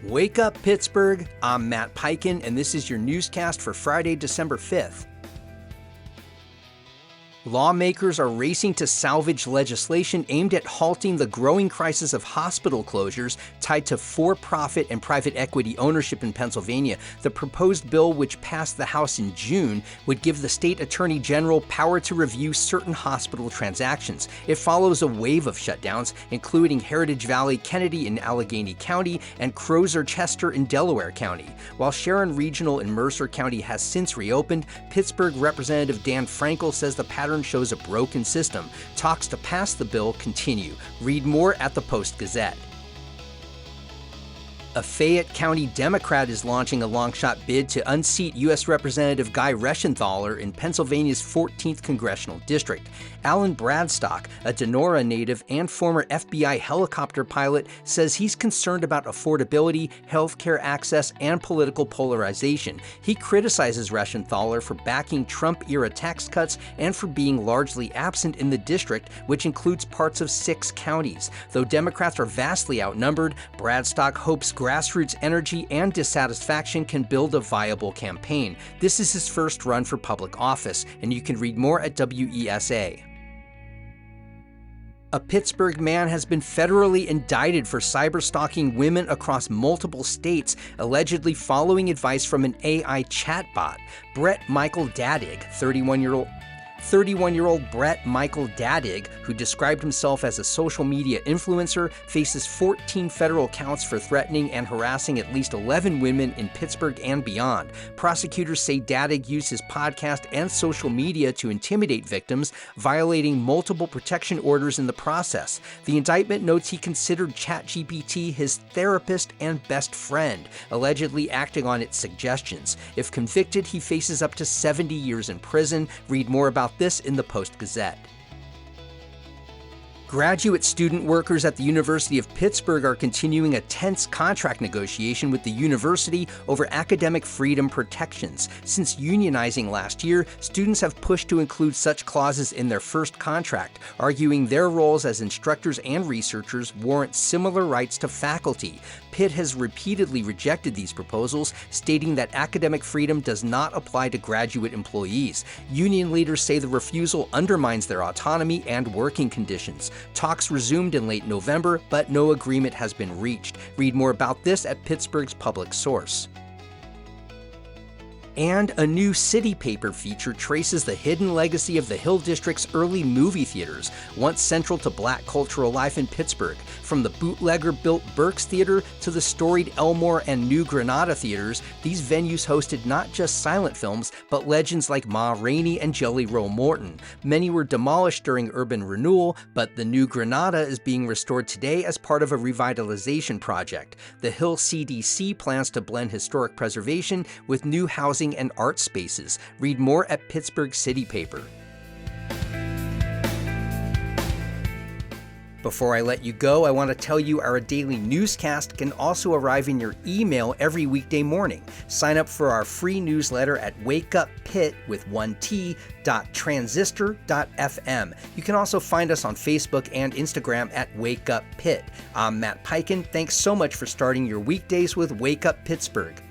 Wake up, Pittsburgh. I'm Matt Peiken, and this is your newscast for Friday, December 5th. Lawmakers are racing to salvage legislation aimed at halting the growing crisis of hospital closures tied to for-profit and private equity ownership in Pennsylvania. The proposed bill, which passed the House in June, would give the state attorney general power to review certain hospital transactions. It follows a wave of shutdowns, including Heritage Valley Kennedy in Allegheny County and Crozer Chester in Delaware County. While Sharon Regional in Mercer County has since reopened, Pittsburgh Representative Dan Frankel says the pattern shows a broken system. Talks to pass the bill continue. Read more at the Post-Gazette. A Fayette County Democrat is launching a long-shot bid to unseat U.S. Representative Guy Reschenthaler in Pennsylvania's 14th Congressional District. Alan Bradstock, a Donora native and former FBI helicopter pilot, says he's concerned about affordability, healthcare access, and political polarization. He criticizes Reschenthaler for backing Trump-era tax cuts and for being largely absent in the district, which includes parts of 6 counties. Though Democrats are vastly outnumbered, Bradstock hopes grassroots energy and dissatisfaction can build a viable campaign. This is his first run for public office, and you can read more at WESA. A Pittsburgh man has been federally indicted for cyberstalking women across multiple states, allegedly following advice from an AI chatbot. Brett Michael Dadig, 31-year-old Brett Michael Dadig, who described himself as a social media influencer, faces 14 federal counts for threatening and harassing at least 11 women in Pittsburgh and beyond. Prosecutors say Dadig used his podcast and social media to intimidate victims, violating multiple protection orders in the process. The indictment notes he considered ChatGPT his therapist and best friend, allegedly acting on its suggestions. If convicted, he faces up to 70 years in prison. Read more about this in the Post-Gazette. Graduate student workers at the University of Pittsburgh are continuing a tense contract negotiation with the university over academic freedom protections. Since unionizing last year, students have pushed to include such clauses in their first contract, arguing their roles as instructors and researchers warrant similar rights to faculty. Pitt has repeatedly rejected these proposals, stating that academic freedom does not apply to graduate employees. Union leaders say the refusal undermines their autonomy and working conditions. Talks resumed in late November, but no agreement has been reached. Read more about this at Pittsburgh's Public Source. And a new city paper feature traces the hidden legacy of the Hill District's early movie theaters, once central to Black cultural life in Pittsburgh. From the bootlegger-built Burke's Theater to the storied Elmore and New Granada theaters, these venues hosted not just silent films, but legends like Ma Rainey and Jelly Roll Morton. Many were demolished during urban renewal, but the New Granada is being restored today as part of a revitalization project. The Hill CDC plans to blend historic preservation with new housing and art spaces. Read more at Pittsburgh City Paper. Before I let you go, I want to tell you our daily newscast can also arrive in your email every weekday morning. Sign up for our free newsletter at wakeuppit.transistor.fm. You can also find us on Facebook and Instagram at Wake Up Pitt. I'm Matt Peiken. Thanks so much for starting your weekdays with Wake Up Pittsburgh.